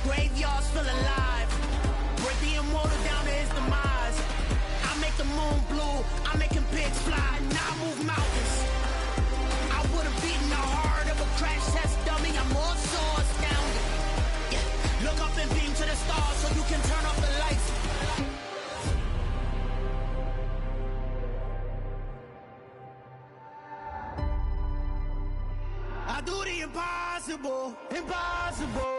graveyard's still alive. Break the immortal down to his demise. I make the moon blue, I'm making pigs fly. Now I move mountains. I would've beaten the heart of a crash test dummy. I'm more so astounded. Yeah. Look up and beam to the stars so you can turn off the lights. I do the impossible, impossible.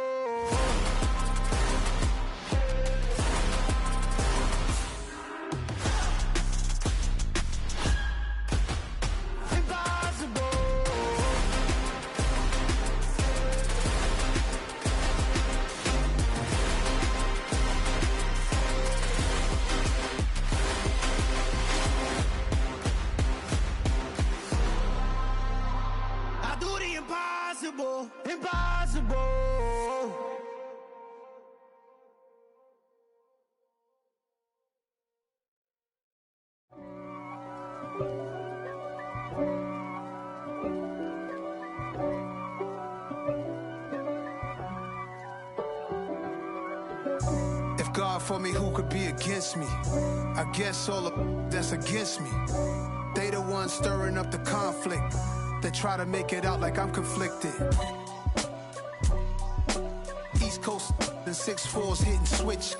Impossible, impossible. If God for me, who could be against me? I guess all of that's against me. They the ones stirring up the conflict. They try to make it out like I'm conflicted. East Coast and 6'4's hitting switch.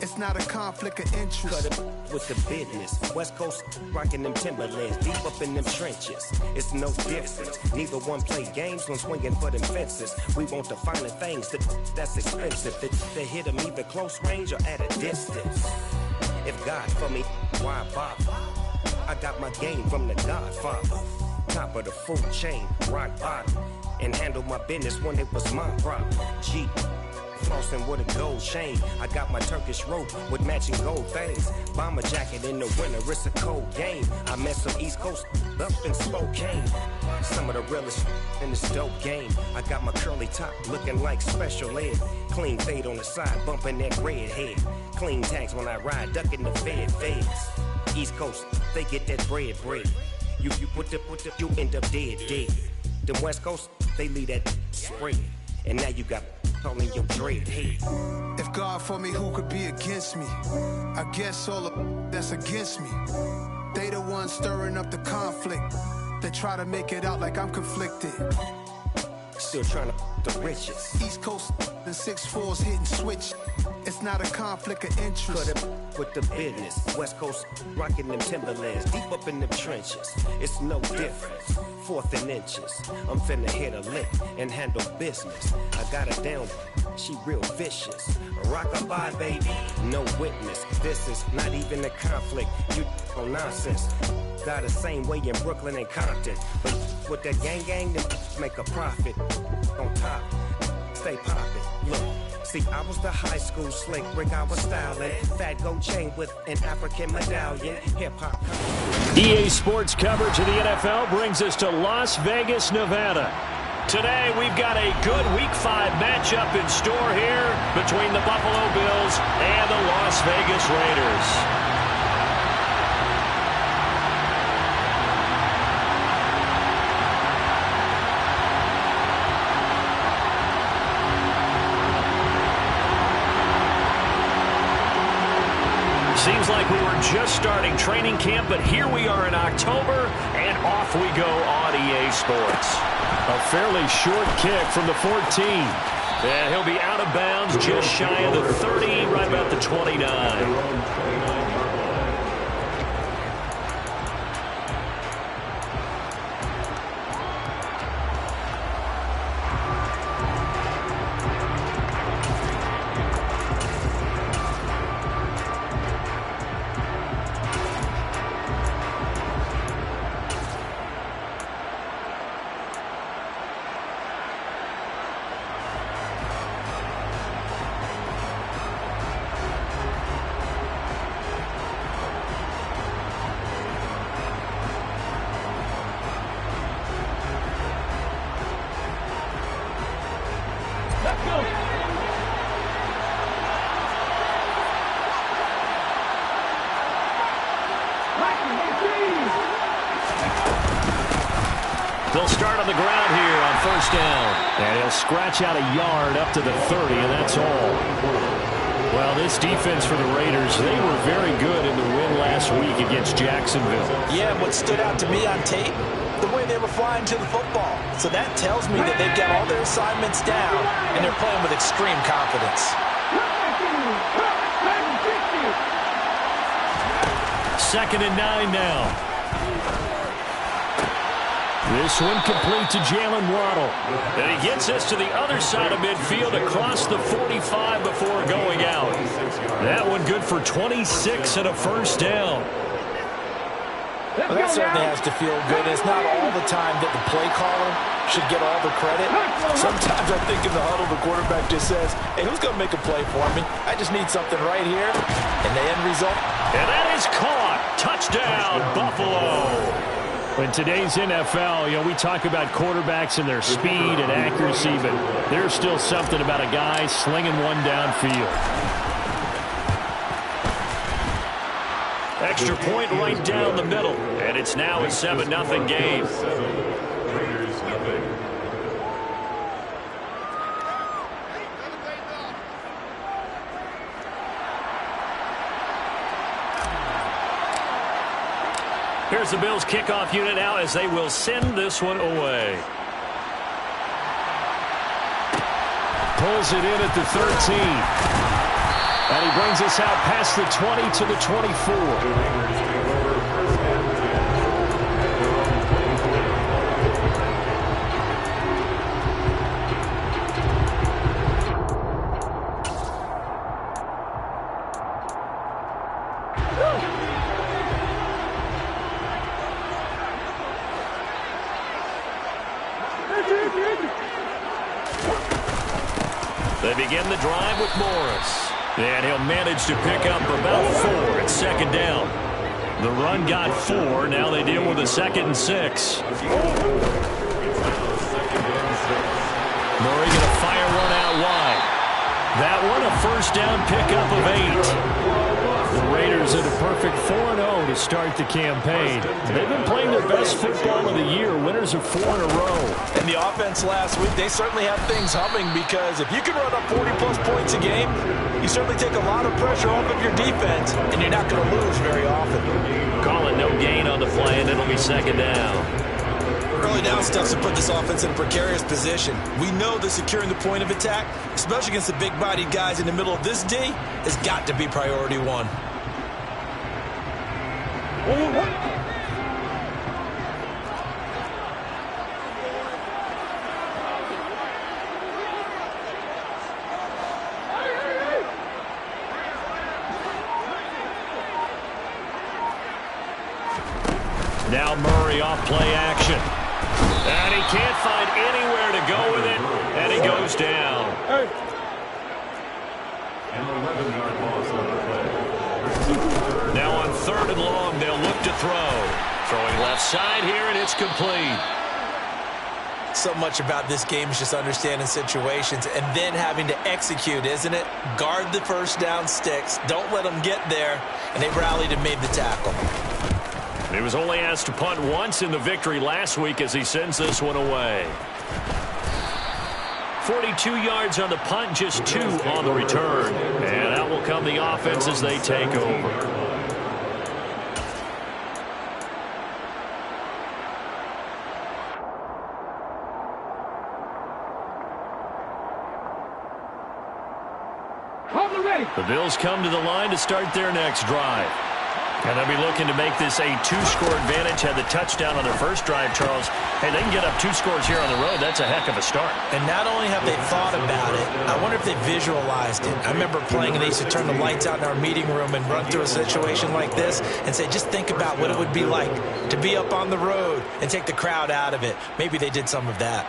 It's not a conflict of interest. Cut it with the business. West Coast rocking them Timberlands, deep up in them trenches. It's no difference. Neither one play games when swinging for them fences. We want the finer things that's expensive. They hit them either close range or at a distance. If God for me, why bother? I got my game from the Godfather. Top of the food chain, rock bottom. And handle my business when it was my problem. Jeep, flossing with a gold chain. I got my Turkish rope with matching gold things. Bomber jacket in the winter, it's a cold game. I met some East Coast up in Spokane. Some of the realest in this dope game. I got my curly top looking like special ed. Clean fade on the side, bumping that red head. Clean tags when I ride, ducking the feds. East Coast, they get that bread. You you end up dead. Then West Coast, they leave that spread. And now you got all in your dread head. If God for me, who could be against me? I guess all of that's against me. They the ones stirring up the conflict. They try to make it out like I'm conflicted. Still trying to the riches. East Coast and 6'4's hitting switch. It's not a conflict of interest. Cut it with the business. West Coast rocking them Timberlands, deep up in them trenches. It's no difference. 4th and inches. I'm finna hit a lick and handle business. I got her down, she real vicious. Rock-a-bye, baby, no witness. This is not even a conflict. You on nonsense. Got the same way in Brooklyn and Compton. But with that gang, then make a profit. On top, stay poppin'. Look. See, I was the high school slick Rick, I was styling. Fat gold chain with an African medallion. Hip-hop. EA Sports coverage of the NFL brings us to Las Vegas, Nevada. Today, we've got a good Week 5 matchup in store here between the Buffalo Bills and the Las Vegas Raiders. Seems like we were just starting training camp, but here we are in October, and off we go on EA Sports. A fairly short kick from the 14. And he'll be out of bounds just shy of the 30, right about the 29. They'll start on the ground here on first down. And he'll scratch out a yard up to the 30, and that's all. Well, this defense for the Raiders, they were very good in the win last week against Jacksonville. Yeah, what stood out to me on tape, the way they were flying to the football. So that tells me that they've got all their assignments down, and they're playing with extreme confidence. Second and 9 now. This one complete to Jalen Waddle. And he gets us to the other side of midfield across the 45 before going out. That one good for 26 and a first down. Well, that certainly has to feel good. It's not all the time that the play caller should get all the credit. Sometimes I think in the huddle, the quarterback just says, hey, who's going to make a play for me? I just need something right here. And the end result. And that is caught. Touchdown, Buffalo. In today's NFL, you know, we talk about quarterbacks and their speed and accuracy, but there's still something about a guy slinging one downfield. Extra point right down the middle, and it's now a 7-0 game. Here's the Bills' kickoff unit now as they will send this one away. Pulls it in at the 13. And he brings us out past the 20 to the 24. They begin the drive with Morris. And he'll manage to pick up about 4 at second down. The run got 4. Now they deal with a 2nd and 6. Murray going to fire one out wide. That one a first down pickup of 8. The Raiders at a perfect 4-0 to start the campaign. They've been playing their best football of the year, winners of 4 in a row. And the offense last week, they certainly have things humming because if you can run up 40-plus points a game, you certainly take a lot of pressure off of your defense, and you're not going to lose very often. Calling no gain on the play, and it'll be second down. Early down stuff to put this offense in a precarious position. We know that securing the point of attack, especially against the big-bodied guys in the middle of this D, has got to be priority 1. Now Murray off play action. And he can't find anywhere to go with it. And he goes down. Now on 3rd and long, they'll look to throw. Throwing left side here, and it's complete. So much about this game is just understanding situations and then having to execute, isn't it? Guard the first down sticks. Don't let them get there. And they rallied and made the tackle. He was only asked to punt once in the victory last week as he sends this one away. 42 yards on the punt, just 2 on the return. And out will come the offense as they take over. The Bills come to the line to start their next drive. And they'll be looking to make this a 2-score advantage. Had the touchdown on their first drive, Charles. Hey, they can get up 2 scores here on the road. That's a heck of a start. And not only have they thought about it, I wonder if they visualized it. I remember playing and they used to turn the lights out in our meeting room and run through a situation like this and say, just think about what it would be like to be up on the road and take the crowd out of it. Maybe they did some of that.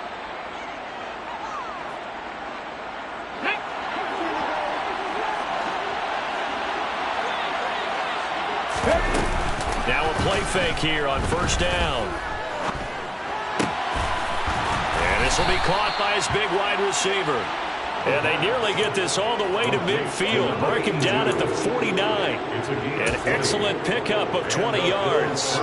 Now a play fake here on first down. And this will be caught by his big wide receiver. And they nearly get this all the way to midfield. Mark him down at the 49. An excellent pickup of 20 yards.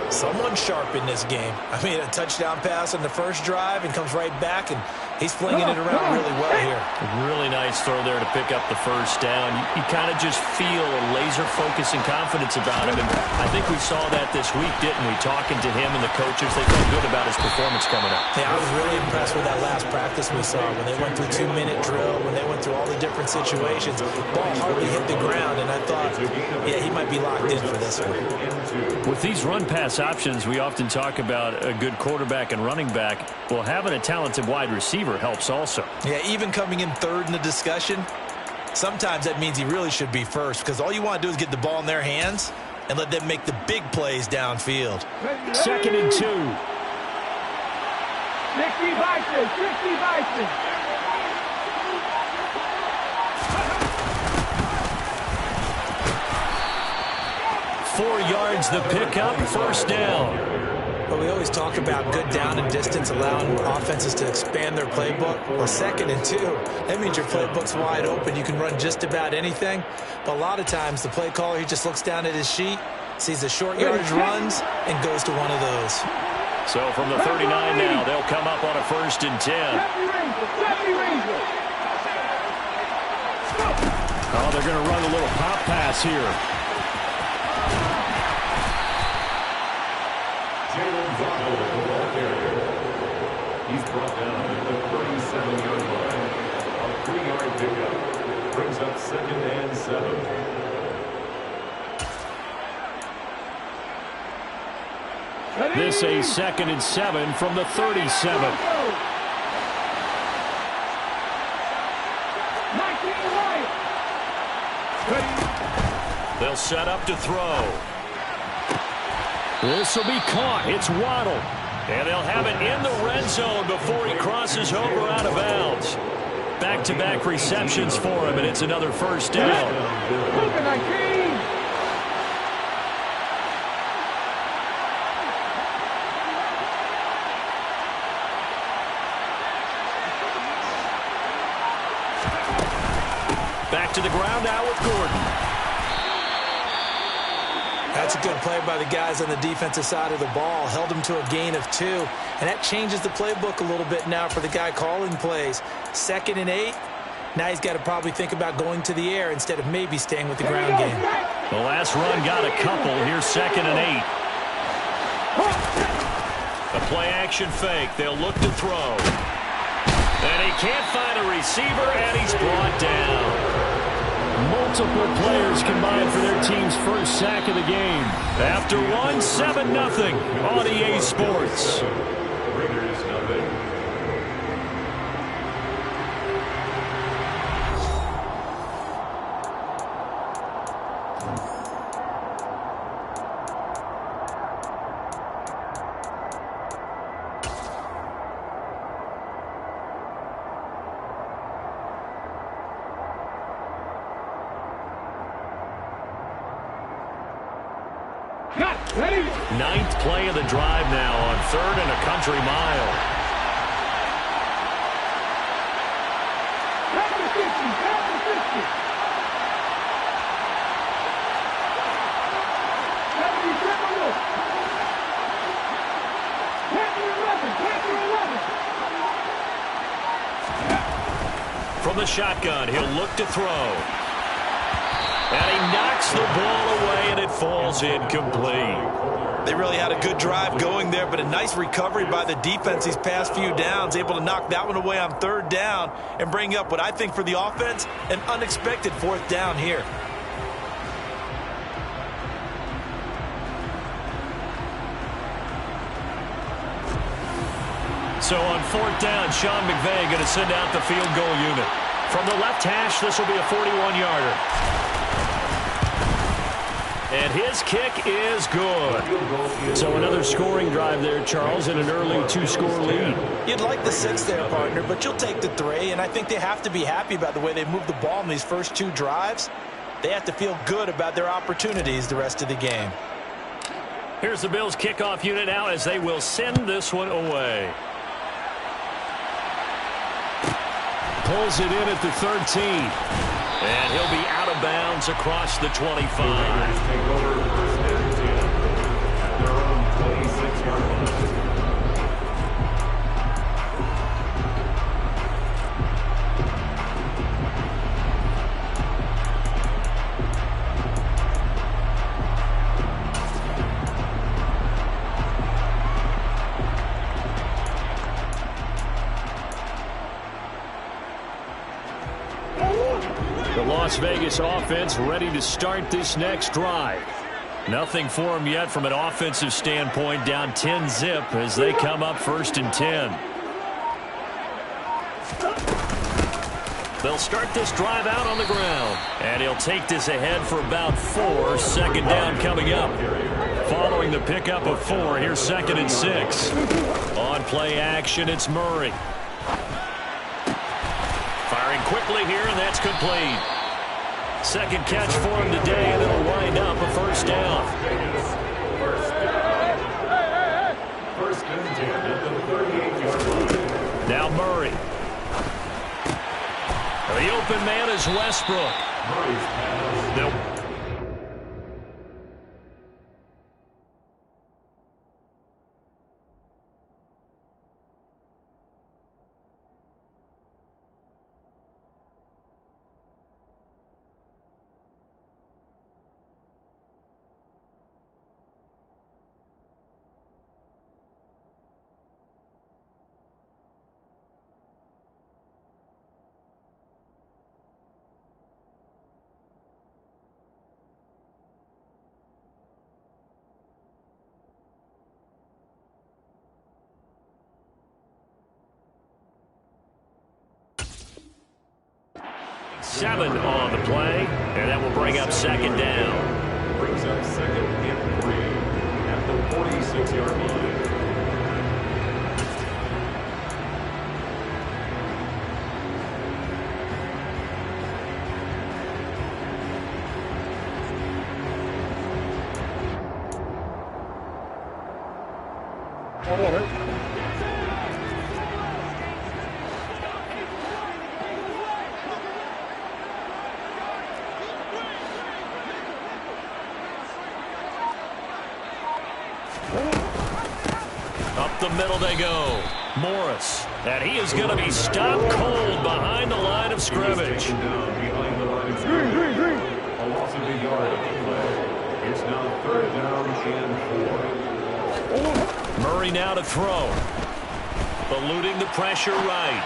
Someone sharp in this game. I mean, a touchdown pass on the first drive and comes right back, and he's flinging it around really well here. Really nice throw there to pick up the first down. You kind of just feel a laser focus and confidence about him, and I think we saw that this week, didn't we? Talking to him and the coaches, they felt good about his performance coming up. Yeah, I was really impressed with that last practice we saw when they went through 2-minute drill, when they went through all the different situations. Ball hardly hit the ground, and I thought, yeah, he might be locked in for this one. With these run-pass options, we often talk about a good quarterback and running back. Well, having a talented wide receiver helps also. Yeah, even coming in third in the discussion, sometimes that means he really should be first, because all you want to do is get the ball in their hands and let them make the big plays downfield. 2nd and 2. 60 Vikings, 60 Vikings. 4 yards the pickup, first down. But we always talk about good down and distance, allowing offenses to expand their playbook. Well, 2nd and 2, that means your playbook's wide open. You can run just about anything. But a lot of times, the play caller, he just looks down at his sheet, sees the short yardage runs, and goes to one of those. So from the 39 now, they'll come up on a 1st and 10. Oh, they're going to run a little pop pass here. He's brought down at the 37-yard line. A 3-yard pickup brings up 2nd and 7. This a 2nd and 7 from the 37. They'll set up to throw. This will be caught. It's Waddle. And they'll have it in the red zone before he crosses over out of bounds. Back-to-back receptions for him, and it's another first down. Back to the ground now with Gordon. That's a good play by the guys on the defensive side of the ball. Held him to a gain of 2. And that changes the playbook a little bit now for the guy calling plays. 2nd and 8. Now he's got to probably think about going to the air instead of maybe staying with the ground game. The last run got a couple. Here's 2nd and 8. A play-action fake. They'll look to throw. And he can't find a receiver, and he's brought down. Multiple players combined for their team's first sack of the game. After one, 7-0 on EA Sports. Raiders nothing. Ninth play of the drive now on 3rd and a country mile. From the shotgun, he'll look to throw. And he knocks the ball away, and it falls incomplete. They really had a good drive going there, but a nice recovery by the defense these past few downs, able to knock that one away on 3rd down and bring up what I think for the offense, an unexpected 4th down here. So on 4th down, Sean McVay going to send out the field goal unit. From the left hash, this will be a 41-yarder. And his kick is good. So another scoring drive there, Charles, and an early 2-score lead. You'd like the 6 there, partner, but you'll take the 3, and I think they have to be happy about the way they moved the ball in these first 2 drives. They have to feel good about their opportunities the rest of the game. Here's the Bills kickoff unit now as they will send this one away. Pulls it in at the 13. And he'll be out of bounds across the 25. Take over 1st and 10 at their own The Las Vegas offense ready to start this next drive. Nothing for them yet from an offensive standpoint, down 10-zip as they come up 1st and 10. They'll start this drive out on the ground. And he'll take this ahead for about 4. 2nd down coming up. Following the pickup of 4, here's 2nd and 6. On play action, it's Murray. Firing quickly here, and that's complete. 2nd catch for him today, and it'll wind up a 1st down. 1st and 10 at the 38-yard line. Now Murray. The open man is Westbrook. Murray's pass. Nope. Seven on the play, and that will bring up 2nd down. Brings up 2nd and 3 at the 46-yard line. Up the middle they go. Morris. And he is going to be stopped cold behind the line of scrimmage. Down behind the line of scrimmage. A loss of a yard of the play. It's now 3rd down and 4. Murray now to throw. Eluding the pressure right.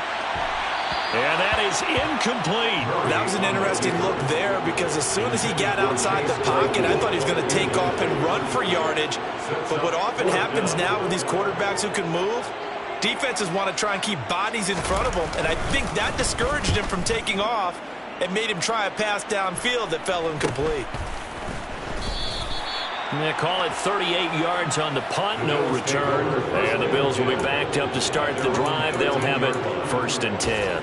And that is incomplete. That was an interesting look there because as soon as he got outside the pocket, I thought he was going to take off and run for yardage. But what often happens now with these quarterbacks who can move, defenses want to try and keep bodies in front of them. And I think that discouraged him from taking off and made him try a pass downfield that fell incomplete. They call it 38 yards on the punt, no return. And the Bills will be backed up to start the drive. They'll have it 1st and 10.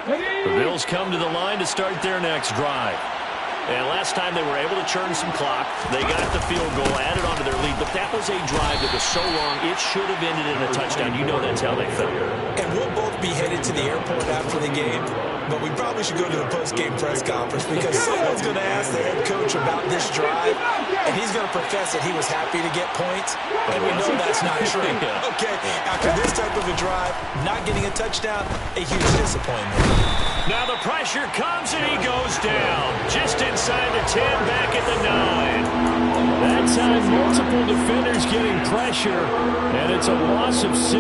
The Bills come to the line to start their next drive. And last time they were able to churn some clock. They got the field goal, added on to their lead. But that was a drive that was so long, it should have ended in a touchdown. You know that's how they felt. And we'll both be headed to the airport after the game. But we probably should go to the post-game press conference because someone's going to ask the head coach about this drive, and he's going to profess that he was happy to get points, and we know that's not true. Okay, after this type of a drive, not getting a touchdown, a huge disappointment. Now the pressure comes, and he goes down. Just inside the 10, back at the 9. That time, multiple defenders getting pressure, and it's a loss of 6.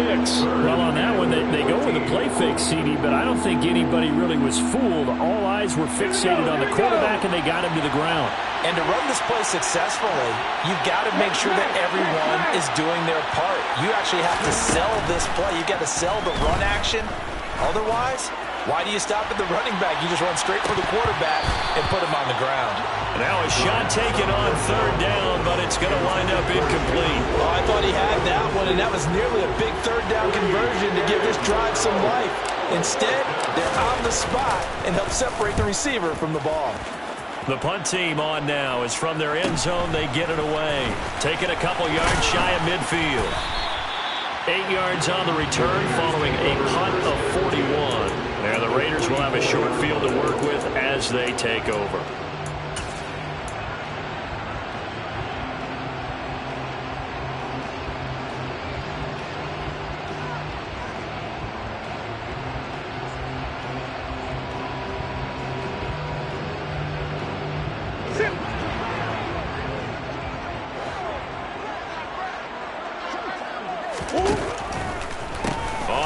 Well, on that one, they go with a play fake, CD, but I don't think anybody really was fooled. All eyes were fixated on the quarterback, and they got him to the ground. And to run this play successfully, you've got to make sure that everyone is doing their part. You actually have to sell this play. You've got to sell the run action. Otherwise, why do you stop at the running back? You just run straight for the quarterback and put him on the ground. Now a shot taken on 3rd down, but it's going to wind up incomplete. Oh, I thought he had that one, and that was nearly a big 3rd down conversion to give this drive some life. Instead, they're on the spot and help separate the receiver from the ball. The punt team on now is from their end zone. They get it away. Taking a couple yards shy of midfield. 8 yards on the return following a punt of 41. And the Raiders will have a short field to work with as they take over. On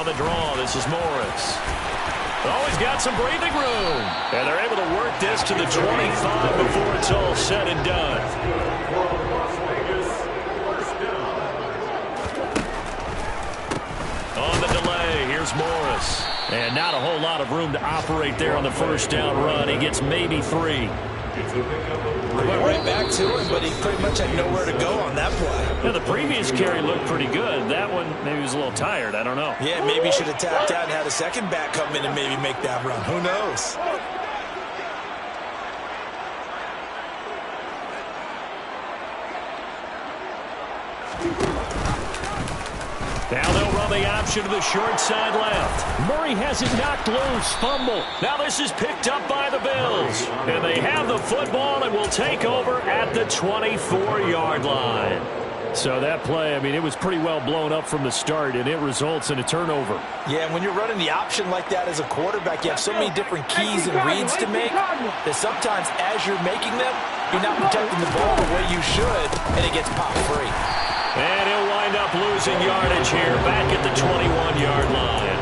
the draw, this is Morris. Oh, he's got some breathing room. And they're able to work this to the 25 before it's all said and done. On the delay, here's Morris. And not a whole lot of room to operate there on the first down run. He gets maybe 3. I went right back to him, but he pretty much had nowhere to go on that play. Yeah, the previous carry looked pretty good. That one, maybe he was a little tired. I don't know. Yeah, maybe he should have tapped out and had a second back come in and maybe make that run. Who knows? Now they'll run the option to the short side left. Murray has it knocked loose. Fumble. Now this is picked up by the Bills. And they have the football and will take over at the 24-yard line. So that play, I mean, it was pretty well blown up from the start, and it results in a turnover. Yeah, and when you're running the option like that as a quarterback, you have so many different keys and reads to make that sometimes as you're making them, you're not protecting the ball the way you should, and it gets popped free. And he'll wind up losing yardage here back at the 21-yard line.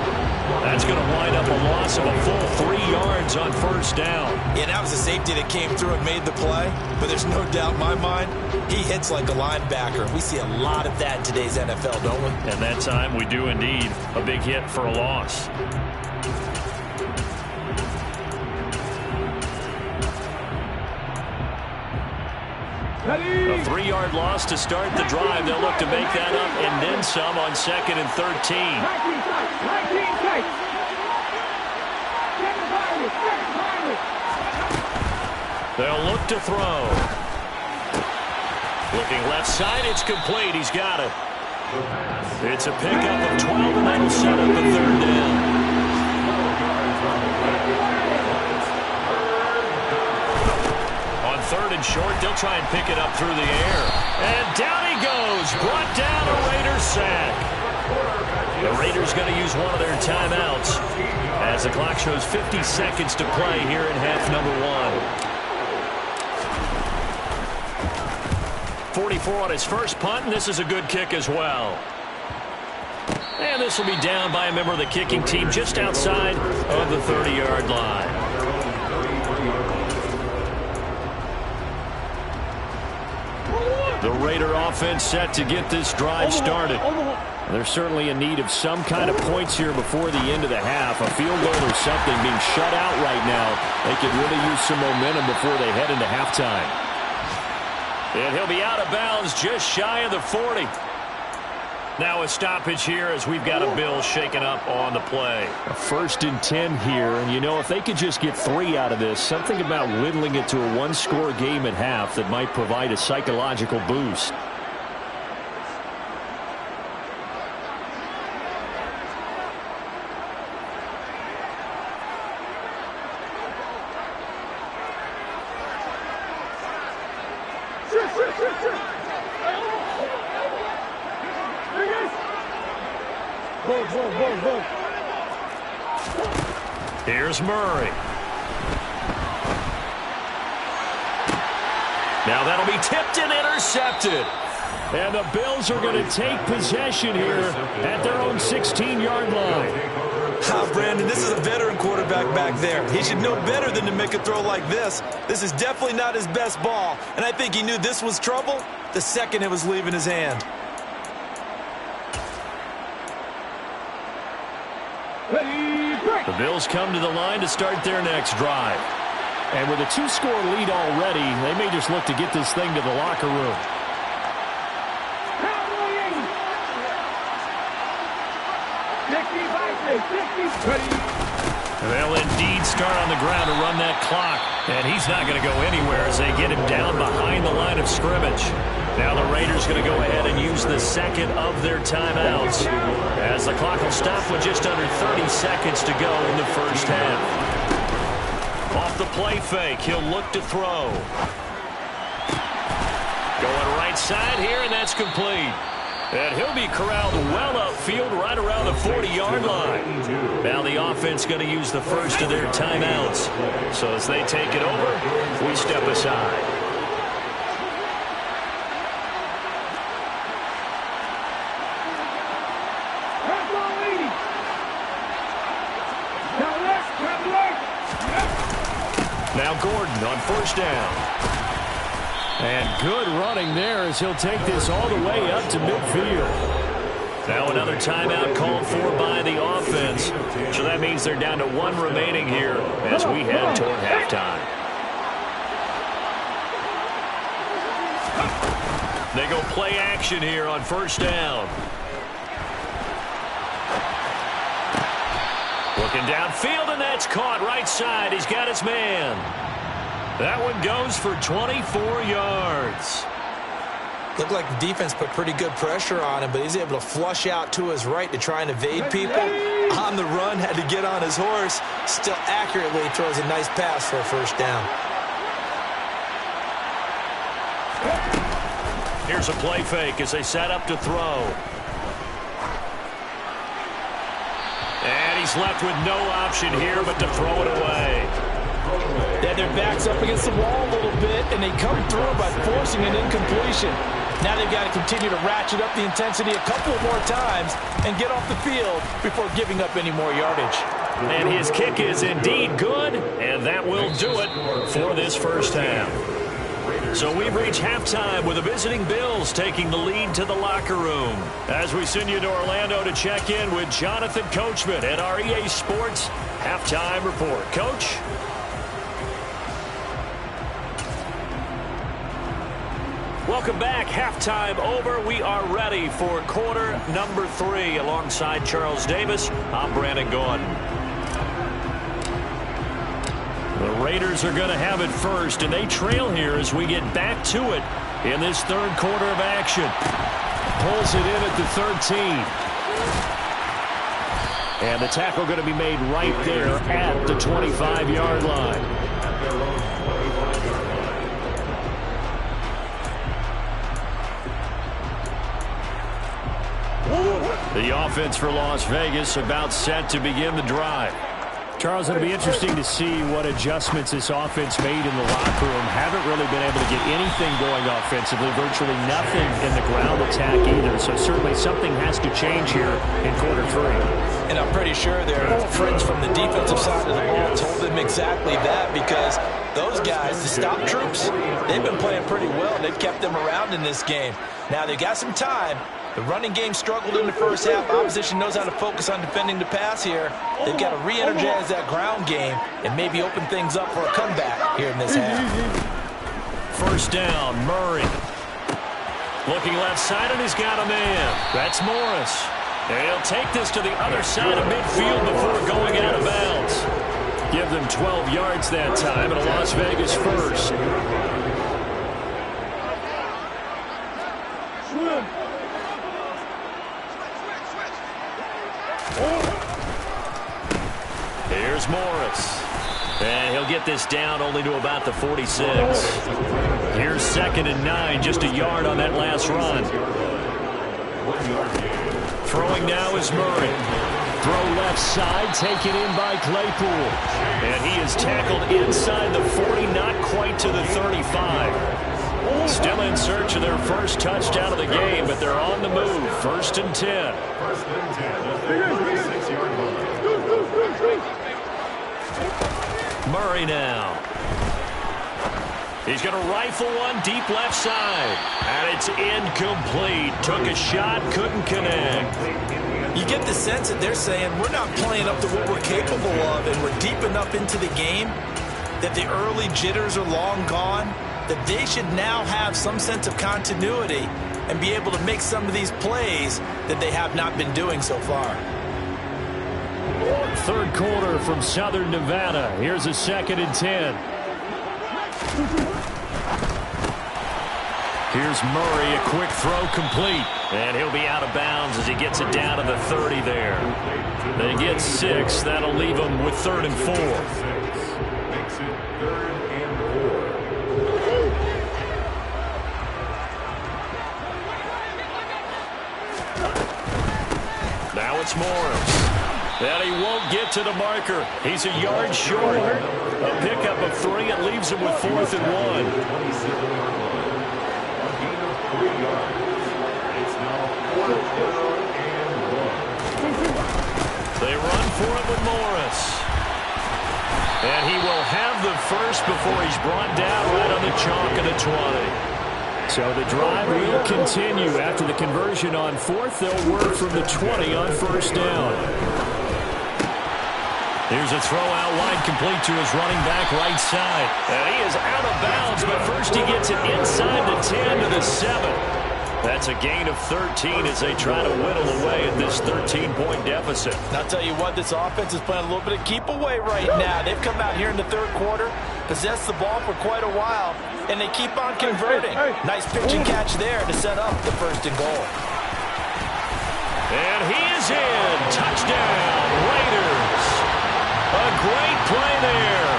That's going to wind up a loss of a full 3 yards on first down. Yeah, that was a safety that came through and made the play, but there's no doubt in my mind he hits like a linebacker. We see a lot of that in today's NFL, don't we? And that time we do indeed. A big hit for a loss. A 3-yard loss to start the drive. They'll look to make that up and then some on 2nd and 13. They'll look to throw. Looking left side, it's complete. He's got it. It's a pickup of 12, and that'll set up a 3rd down. On 3rd and short, they'll try and pick it up through the air. And down he goes. Brought down a Raiders sack. The Raiders going to use one of their timeouts as the clock shows 50 seconds to play here in half number 1. 44 on his first punt, and this is a good kick as well. And this will be down by a member of the kicking team just outside of the 30-yard line. The Raider offense set to get this drive started. They're certainly in need of some kind of points here before the end of the half. A field goal or something being shut out right now. They could really use some momentum before they head into halftime. And he'll be out of bounds just shy of the 40. Now a stoppage here as we've got a Bill shaken up on the play. A 1st and 10 here, and you know, if they could just get 3 out of this, something about whittling it to a 1-score game at half that might provide a psychological boost. Here's Murray. Now that'll be tipped and intercepted. And the Bills are going to take possession here at their own 16-yard line. Brandon, this is a veteran quarterback back there. He should know better than to make a throw like this. This is definitely not his best ball, and I think he knew this was trouble the second it was leaving his hand. The Bills come to the line to start their next drive. And with a 2-score lead already, they may just look to get this thing to the locker room. They'll indeed start on the ground to run that clock. And he's not going to go anywhere as they get him down behind the line of scrimmage. Now the Raiders going to go ahead and use the 2nd of their timeouts as the clock will stop with just under 30 seconds to go in the first half. Off the play fake, he'll look to throw. Going right side here, and that's complete. And he'll be corralled well upfield right around the 40-yard line. Now the offense going to use the first of their timeouts. So as they take it over, we step aside. on first down. And good running there as he'll take this all the way up to midfield. Now another timeout called for by the offense. So that means they're down to 1 remaining here as we head toward halftime. They go play action here on first down. Looking downfield, and that's caught right side. He's got his man. That one goes for 24 yards. Looked like the defense put pretty good pressure on him, but he's able to flush out to his right to try and evade people. On the run, had to get on his horse. Still accurately throws a nice pass for a first down. Here's a play fake as they set up to throw. And he's left with no option here but to throw it away. Yeah, their back's up against the wall a little bit, and they come through by forcing an incompletion. Now they've got to continue to ratchet up the intensity a couple more times and get off the field before giving up any more yardage. And his kick is indeed good, and that will do it for this first half. So we've reached halftime with the visiting Bills taking the lead to the locker room. As we send you to Orlando to check in with Jonathan Coachman at our EA Sports Halftime Report. Coach? Welcome back. Halftime over. We are ready for quarter number 3. Alongside Charles Davis, I'm Brandon Gordon. The Raiders are going to have it first, and they trail here as we get back to it in this third quarter of action. Pulls it in at the 13. And the tackle going to be made right there at the 25-yard line. The offense for Las Vegas about set to begin the drive. Charles, it'll be interesting to see what adjustments this offense made in the locker room. Haven't really been able to get anything going offensively, virtually nothing in the ground attack either. So certainly something has to change here in quarter 3. And I'm pretty sure their friends from the defensive side of the ball told them exactly that, because those guys, the stop troops, they've been playing pretty well. They've kept them around in this game. Now they've got some time. The running game struggled in the first half. Opposition knows how to focus on defending the pass here. They've got to re-energize that ground game and maybe open things up for a comeback here in this half. First down, Murray. Looking left side, and he's got a man. That's Morris. And he'll take this to the other side of midfield before going out of bounds. Give them 12 yards that time, and a Las Vegas first. Here's Morris. And he'll get this down only to about the 46. Here's 2nd and 9, just a yard on that last run. Throwing now is Murray. Throw left side, taken in by Claypool. And he is tackled inside the 40, not quite to the 35. Still in search of their first touchdown of the game, but they're on the move. 1st and 10. Murray now. He's going to rifle one deep left side. And it's incomplete. Took a shot, couldn't connect. You get the sense that they're saying we're not playing up to what we're capable of, and we're deep enough into the game that the early jitters are long gone, that they should now have some sense of continuity and be able to make some of these plays that they have not been doing so far. Third quarter from Southern Nevada. Here's a 2nd and 10. Here's Murray, a quick throw complete. And he'll be out of bounds as he gets it down to the 30 there. They get 6. That'll leave them with 3rd and 4. Makes it 3rd and 4. Now it's Morris. And he won't get to the marker. He's a yard short. A pickup of 3. It leaves him with 4th and 1. They run for it with Morris. And he will have the first before he's brought down right on the chalk of the 20. So the drive will continue. After the conversion on fourth, they'll work from the 20 on first down. Here's a throw out wide, complete to his running back right side. And he is out of bounds, but first he gets it inside the 10 to the 7. That's a gain of 13 as they try to whittle away at this 13-point deficit. And I'll tell you what, this offense is playing a little bit of keep away right now. They've come out here in the third quarter, possessed the ball for quite a while, and they keep on converting. Nice pitch and catch there to set up the first and goal. And he is in. Touchdown, Raiders. A great play there.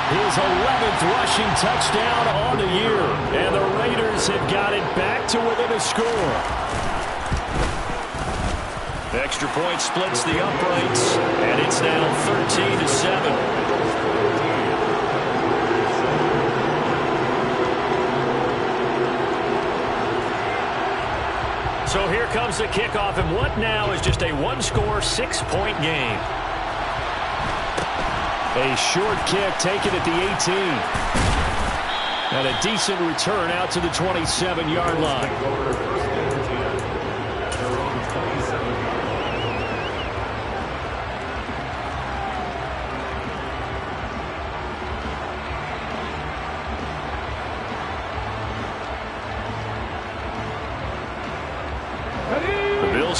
His 11th rushing touchdown on the year. And the Raiders have got it back to within a score. The extra point splits the uprights, and it's now 13-7. So here comes the kickoff, and what now is just a one-score, 6-point game. A short kick taken at the 18. And a decent return out to the 27-yard line.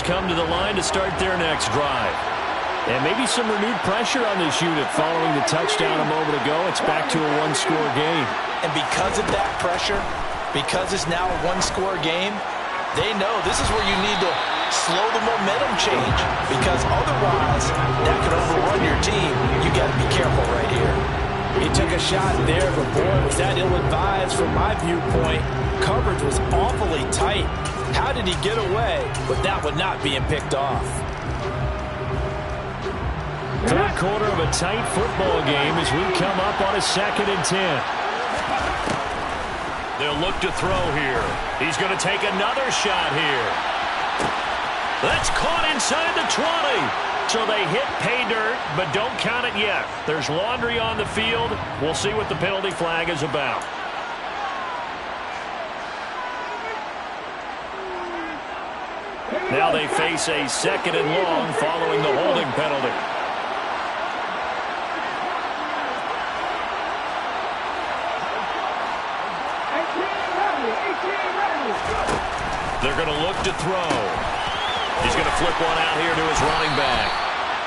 Come to the line to start their next drive. And maybe some renewed pressure on this unit following the touchdown a moment ago. It's back to a one-score game. And because of that pressure, because it's now a one-score game, they know this is where you need to slow the momentum change, because otherwise that could overrun your team. You got to be careful right here. He took a shot there, but boy, was that ill-advised from my viewpoint. Coverage was awfully tight. How did he get away with that one not being picked off? Third quarter of a tight football game as we come up on a 2nd and 10. They'll look to throw here. He's going to take another shot here. That's caught inside the 20. So they hit pay dirt, but don't count it yet. There's laundry on the field. We'll see what the penalty flag is about. Now they face a 2nd and long following the holding penalty. They're going to look to throw. He's going to flip one out here to his running back.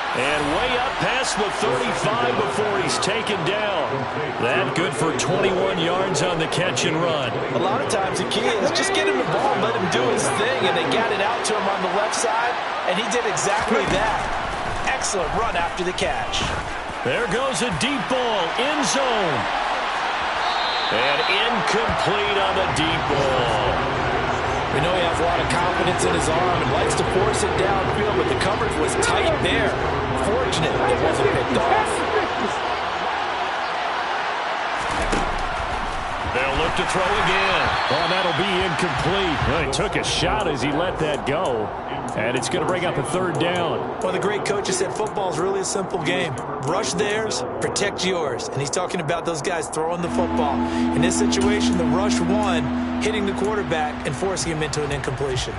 And way up past the 35 before he's taken down. That good for 21 yards on the catch and run. A lot of times the key is just get him the ball, let him do his thing, and they got it out to him on the left side, and he did exactly that. Excellent run after the catch. There goes a deep ball, end zone. And incomplete on the deep ball. We know he has a lot of confidence in his arm and likes to force it downfield, but the coverage was tight there. Fortunate it wasn't picked off. They'll look to throw again. Oh, that'll be incomplete. Well, he took a shot as he let that go. And it's going to bring up a 3rd down. Well, the great coach has said football is really a simple game. Rush theirs, protect yours. And he's talking about those guys throwing the football. In this situation, the rush won, hitting the quarterback and forcing him into an incompletion.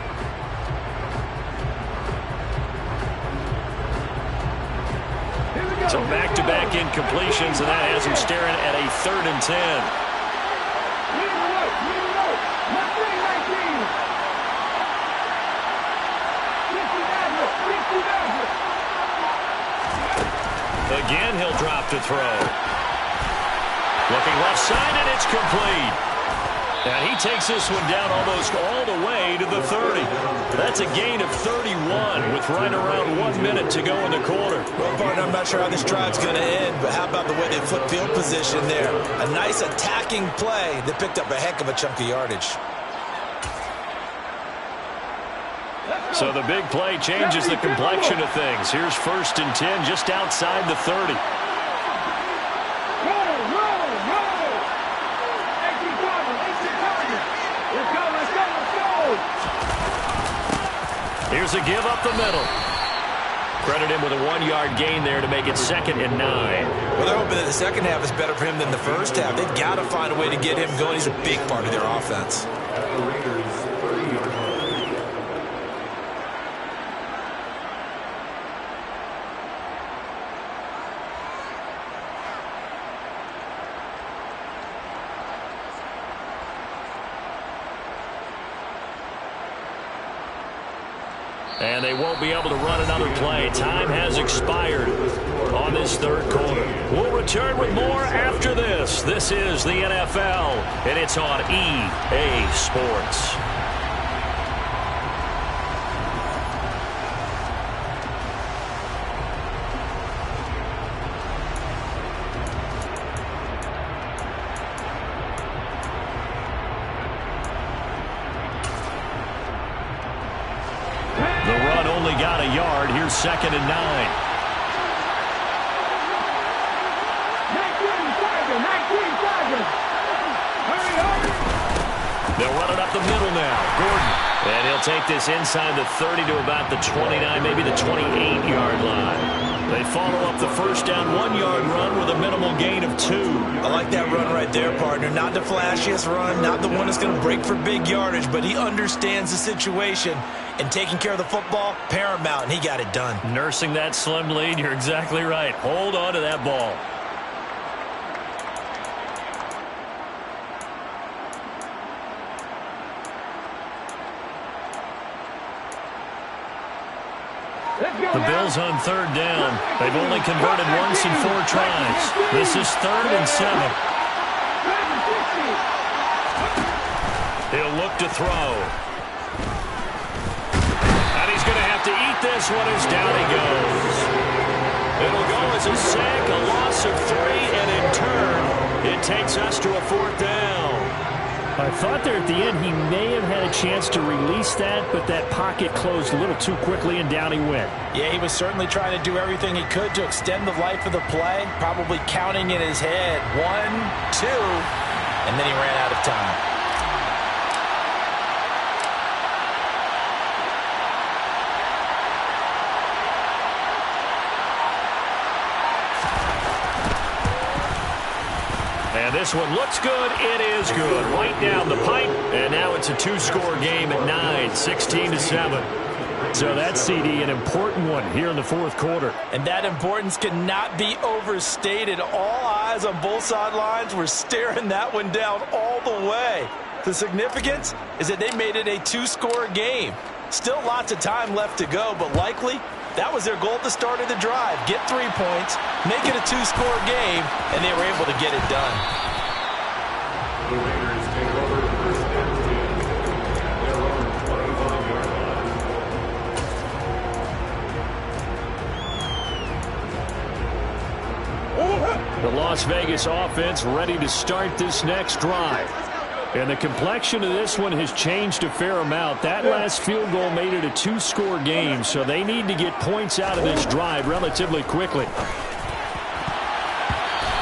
So back-to-back incompletions, and that has him staring at a 3rd and 10. Again, he'll drop to throw. Looking left side, and it's complete. And he takes this one down almost all the way to the 30. That's a gain of 31 with right around 1 minute to go in the quarter. Well, partner, I'm not sure how this drive's going to end, but how about the way they flip field position there? A nice attacking play that picked up a heck of a chunk of yardage. So the big play changes the complexion of things. Here's 1st and 10 just outside the 30. Here's a give up the middle. Credit him with a 1-yard gain there to make it 2nd and 9. Well, they're hoping that the second half is better for him than the first half. They've got to find a way to get him going. He's a big part of their offense. The Raiders 30-yard line. And they won't be able to run another play. Time has expired on this 3rd quarter. We'll return with more after this. This is the NFL, and it's on EA Sports. Got a yard. Here's 2nd and 9. 19 seconds. Hurry, hurry. They'll run it up the middle now. Gordon. And he'll take this inside the 30 to about the 29, maybe the 28-yard line. They follow up the first down 1-yard run with a minimal gain of 2. I like that run right there, partner. Not the flashiest run, not the one that's going to break for big yardage, but he understands the situation. And taking care of the football, paramount, and he got it done. Nursing that slim lead, you're exactly right. Hold on to that ball. The Bills on 3rd down. They've only converted once in 4 tries. This is 3rd and 7. He'll look to throw. He's going to have to eat this one as down he goes. It'll go as a sack, a loss of 3, and in turn, it takes us to a 4th down. I thought there at the end he may have had a chance to release that, but that pocket closed a little too quickly, and down he went. Yeah, he was certainly trying to do everything he could to extend the life of the play, probably counting in his head 1, 2, and then he ran out of time. And this one looks good. It is good. Right down the pipe. And now it's a 2-score game at 9, 16-7. So that's, CD, an important one here in the 4th quarter. And that importance cannot be overstated. All eyes on both sidelines were staring that one down all the way. The significance is that they made it a 2-score game. Still lots of time left to go, but likely that was their goal at the start of the drive. Get 3 points, make it a 2-score game, and they were able to get it done. The Raiders take over first and 10 at their own 25-yard line. The Las Vegas offense ready to start this next drive. And the complexion of this one has changed a fair amount. That last field goal made it a 2-score game, so they need to get points out of this drive relatively quickly.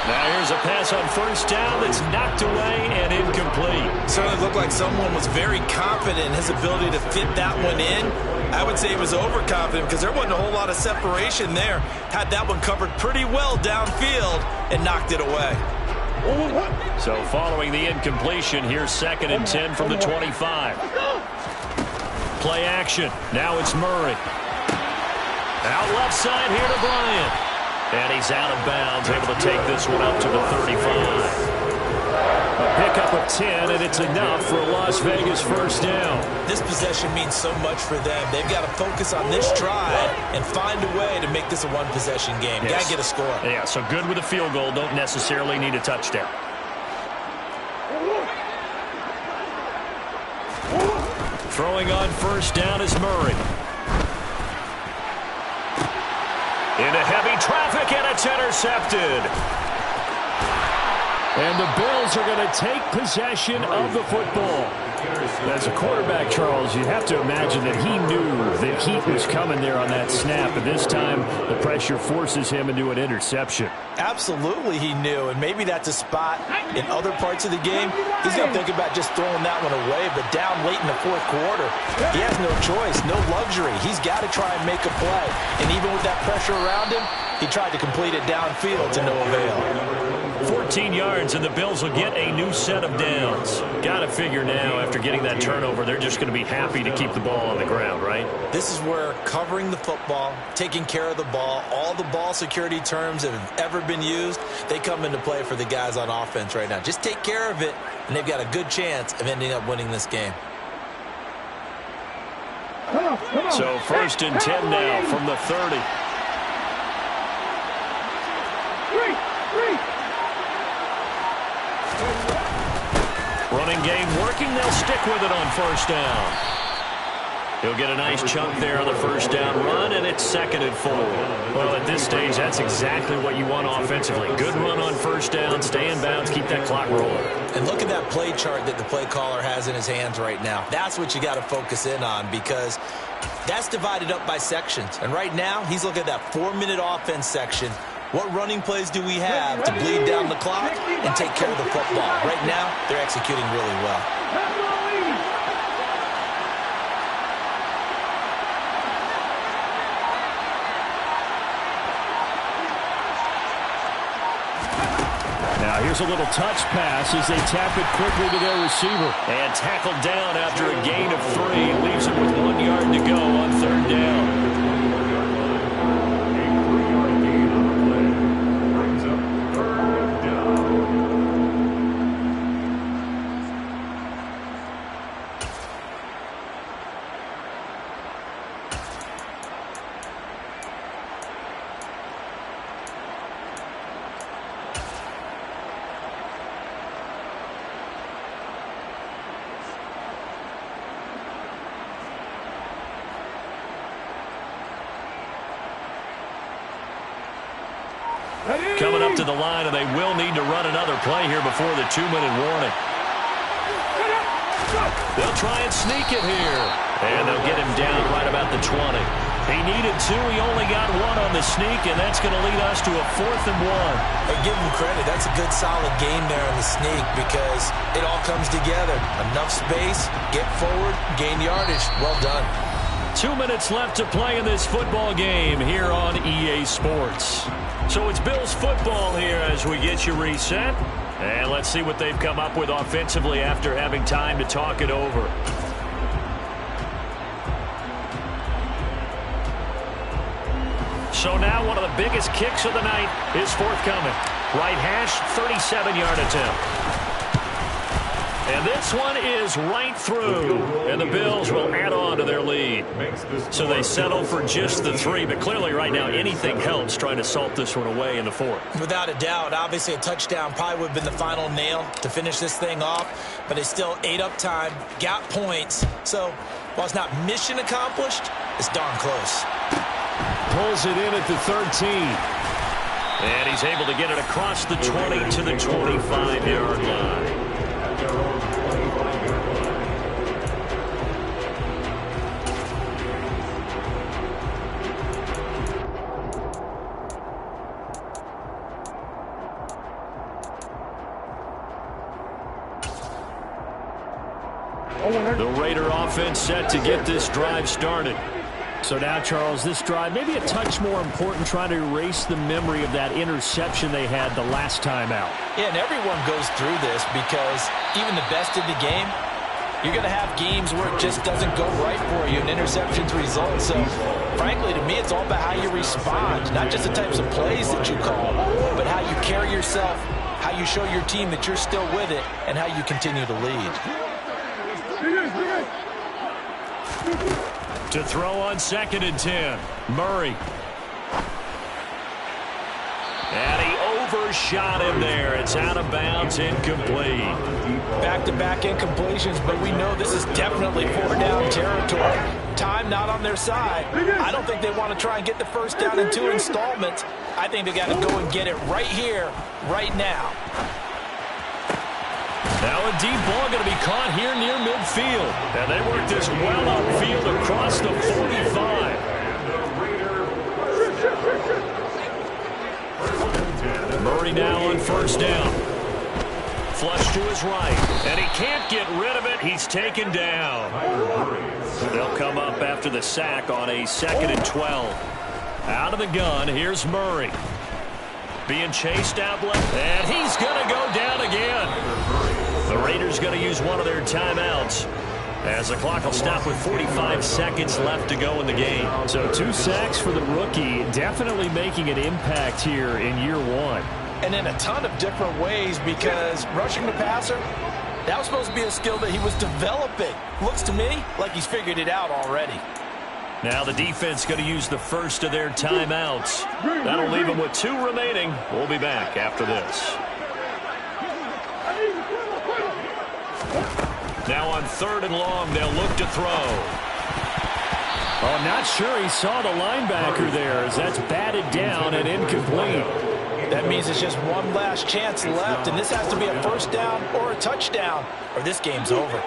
Now here's a pass on 1st down that's knocked away and incomplete. Certainly looked like someone was very confident in his ability to fit that one in. I would say he was overconfident because there wasn't a whole lot of separation there. Had that one covered pretty well downfield and knocked it away. So following the incompletion, here's 2nd and 10 from the 25. Play action. Now it's Murray. Out left side here to Bryant. And he's out of bounds, able to take this one up to the 35. A pickup of 10, and it's enough for a Las Vegas 1st down. This possession means so much for them. They've got to focus on this drive and find a way to make this a 1-possession game. Yes. Got to get a score. Yeah, so good with a field goal. Don't necessarily need a touchdown. Throwing on 1st down is Murray. Into heavy traffic, and it's intercepted. And the Bills are going to take possession of the football. As a quarterback, Charles, you have to imagine that he knew that heat was coming there on that snap. And this time, the pressure forces him into an interception. Absolutely he knew. And maybe that's a spot in other parts of the game. He's going to think about just throwing that one away. But down late in the fourth quarter, he has no choice, no luxury. He's got to try and make a play. And even with that pressure around him, he tried to complete it downfield to no avail. 14 yards, and the Bills will get a new set of downs. Got to figure now, after getting that turnover, they're just going to be happy to keep the ball on the ground, right? This is where covering the football, taking care of the ball, all the ball security terms that have ever been used, they come into play for the guys on offense right now. Just take care of it, and they've got a good chance of ending up winning this game. So 1st and 10 now from the 30. Running game working. They'll stick with it on 1st down. He'll get a nice chunk there on the 1st down run, and it's 2nd and 4. Well, at this stage, that's exactly what you want offensively. Good run on 1st down, stay in bounds, keep that clock rolling. And look at that play chart that the play caller has in his hands right now. That's what you got to focus in on, because that's divided up by sections. And right now, he's looking at that 4-minute offense section. What running plays do we have to bleed down the clock and take care of the football? Right now, they're executing really well. Now here's a little touch pass as they tap it quickly to their receiver. And tackled down after a gain of 3. Leaves him with 1 yard to go on 3rd down. Coming up to the line, and they will need to run another play here before the 2-minute warning. They'll try and sneak it here. And they'll get him down right about the 20. He needed 2. He only got 1 on the sneak, and that's going to lead us to a 4th and 1. Hey, give him credit. That's a good, solid game there on the sneak, because it all comes together. Enough space, get forward, gain yardage. Well done. 2 minutes left to play in this football game here on EA Sports. So it's Bills football here as we get you reset. And let's see what they've come up with offensively after having time to talk it over. So now one of the biggest kicks of the night is forthcoming. Right hash, 37-yard attempt. And this one is right through. And the Bills will add on to their lead. So they settle for just the 3. But clearly right now anything helps trying to salt this one away in the 4th. Without a doubt, obviously a touchdown probably would have been the final nail to finish this thing off. But they still ate up time, got points. So while it's not mission accomplished, it's darn close. Pulls it in at the 13. And he's able to get it across the 20 to the 25-yard line. The Raider offense set to get this drive started. So now, Charles, this drive maybe a touch more important, trying to erase the memory of that interception they had the last time out. Yeah, and everyone goes through this, because even the best in the game, you're going to have games where it just doesn't go right for you and interceptions result. So, frankly, to me, it's all about how you respond, not just the types of plays that you call, but how you carry yourself, how you show your team that you're still with it, and how you continue to lead. To throw on 2nd and 10, Murray. And he overshot him there. It's out of bounds, incomplete. Back-to-back incompletions, but we know this is definitely 4-down territory. Time not on their side. I don't think they want to try and get the 1st down in 2 installments. I think they got to go and get it right here, right now. Now a deep ball going to be caught here near midfield. And they work this well upfield across the 45. Murray now on first down. Flush to his right. And he can't get rid of it. He's taken down. They'll come up after the sack on a 2nd and 12. Out of the gun, here's Murray. Being chased out left, and he's going to go down again. The Raiders going to use one of their timeouts as the clock will stop with 45 seconds left to go in the game. So 2 sacks for the rookie, definitely making an impact here in year 1. And in a ton of different ways, because rushing the passer, that was supposed to be a skill that he was developing. Looks to me like he's figured it out already. Now the defense going to use the first of their timeouts. That'll leave them with 2 remaining. We'll be back after this. Now on 3rd and long, they'll look to throw. Oh, not sure he saw the linebacker there as that's batted down and incomplete. That means it's just one last chance left, and this has to be a first down or a touchdown, or this game's over.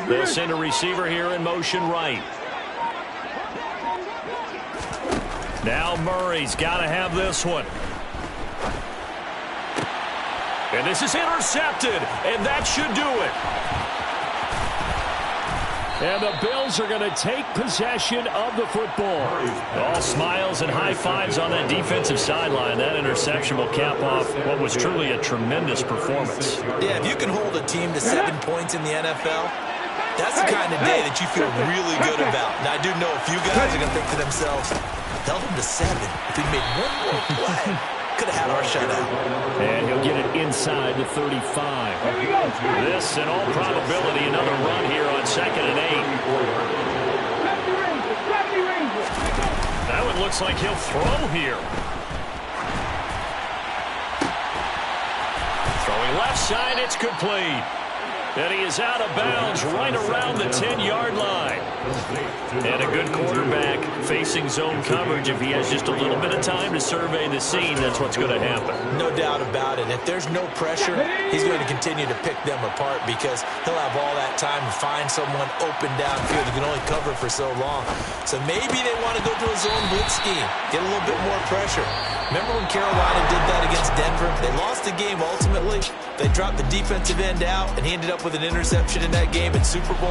They'll send a receiver here in motion right. Now Murray's got to have this one. And this is intercepted, and that should do it. And the Bills are going to take possession of the football. All smiles and high fives on that defensive sideline. That interception will cap off what was truly a tremendous performance. Yeah, if you can hold a team to 7 points in the NFL, that's the kind of day that you feel really good about. Now, I do know a few guys are going to think to themselves, held him to 7. If he made one more play, could have had our shutout. And he'll get it inside the 35. This, in all probability, another run here on 2nd and 8. That one looks like he'll throw here. Throwing left side, it's complete. And he is out of bounds right around the 10-yard line. And a good quarterback facing zone coverage. If he has just a little bit of time to survey the scene, that's what's going to happen. No doubt about it. If there's no pressure, he's going to continue to pick them apart because he'll have all that time to find someone open downfield who can only cover for so long. So maybe they want to go to a zone blitz scheme, get a little bit more pressure. Remember when Carolina did that against Denver? They lost the game ultimately. They dropped the defensive end out, and he ended up with an interception in that game in Super Bowl